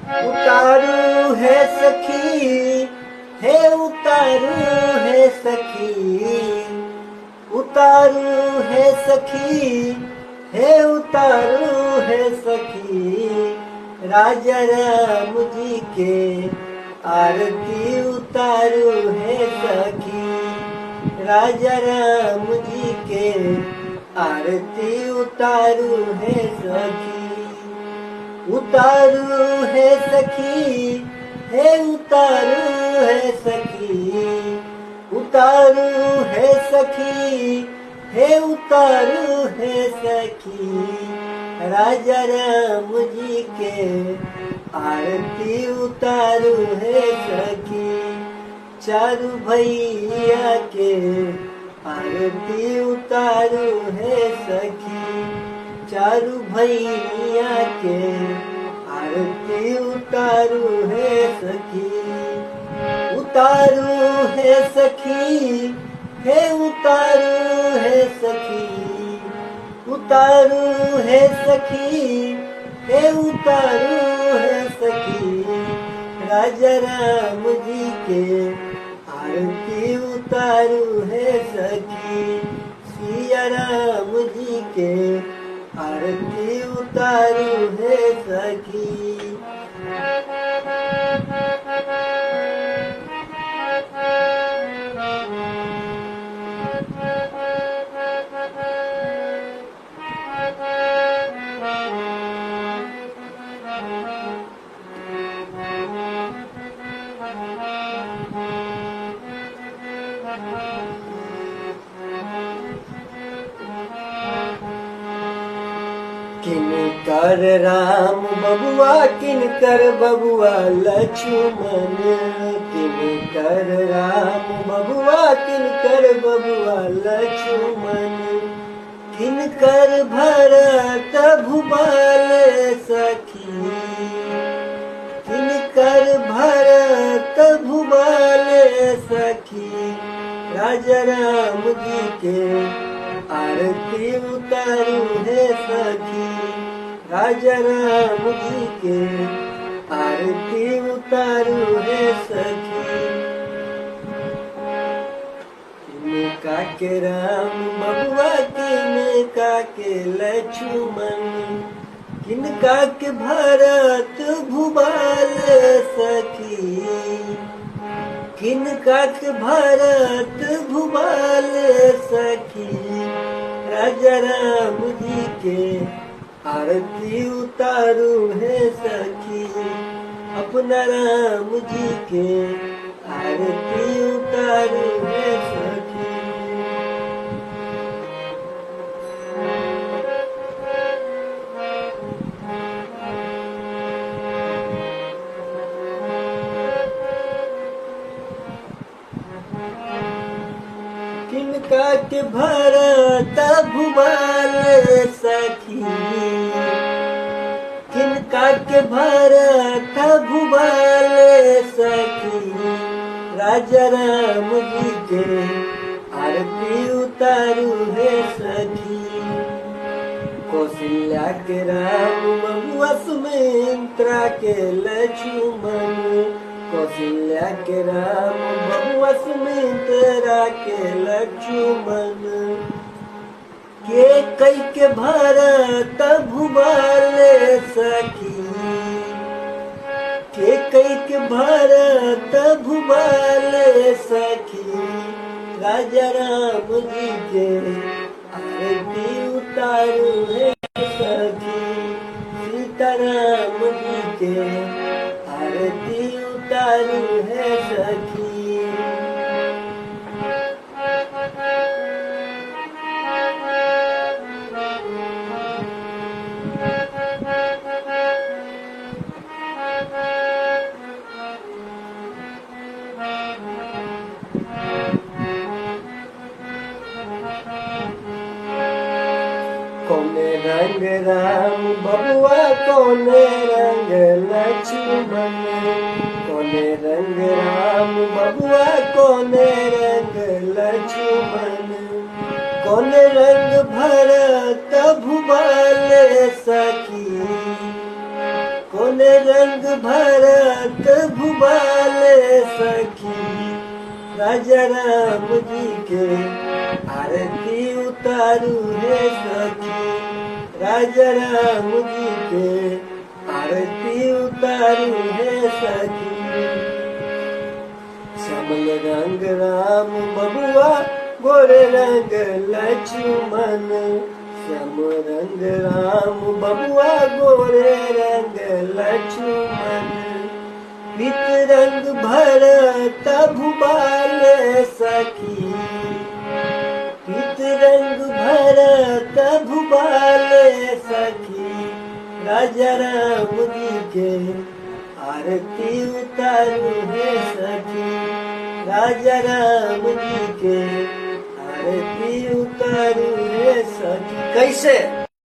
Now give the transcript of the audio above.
उतारू है सखी, हे उतारू है सखी, उतारू है सखी, हे उतारू है सखी, राजा राम जी के आरती उतारू है सखी, राजा राम जी के आरती उतारू है सखी। उतारू है सखी, हे उतारू है सखी, उतारू है सखी, हे उतारू है सखी, राजा राम जी के आरती उतारू है सखी, चारू भैया के आरती उतारू है सखी, चारू भैया के आरती उतारू है सखी। उतारू है सखी, हे उतारू है सखी, उतारू है सखी, हे उतारू है सखी, राजा राम जी के आरती उतारू है सखी, सिया राम जी के आरती उतारू है सखी। किनकर राम बबुआ, किनकर बबुआ लक्ष्मण, किनकर राम बबुआ, किनकर बबुआ लक्ष्मण, किनकर भरत भुपाल सखी, किनकर भरत भुपाल सखी, राजा राम जी के आरती उतारू है सखी, राजा राम जी के आरती उतारू है सखी। किनका के राम बबुआ, किनका के लक्ष्मण, किनका के भरत भुपाल सखी, किनका के भरत भुपाल सखी, राजा राम जी के आरती उतारू है सखी, अपना राम जी के आरती उतारू है सखी। किनका के भरत भुपाल सखी, किनका के भरत भुपाल सखी, राजा राम जी के आरती उतारू है सखी। कौशल्या के राम बबुआ, सुमित्रा के लक्ष्मण, कौशल्या के राम बबुआ, सुमित्रा के लक्ष्मण, के कई के भरत भुपाल सखी, के कई के भरत भुपाल सखी, राजा राम जी के आरती उतारू है सखी, सीता राम जी के आरती उतारू है सखी। कौने रंग राम बबुआ, कौने रंग लक्ष्मण, कौने रंग राम बबुआ, कौने रंग लक्ष्मण, कौने रंग भरत भुपाल सखी, कौन कौने रंग भरत भुबाले सखी राजा राम जी के आरती उतारू रे सखी राजा राम जी के आरती उतारू रे सखी श्यामल रंग राम बबुआ गोरे रंग लक्ष्मण श्याम रंग राम बबुआ गोरे रंग लक्ष्मण पीत रंग भरत भुबाले सखी पीत रंग भरत भुबाले सखी राजा राम जी के आरती उतारू है सखी राजा राम जी के आरती उतारू है सखी। कैसे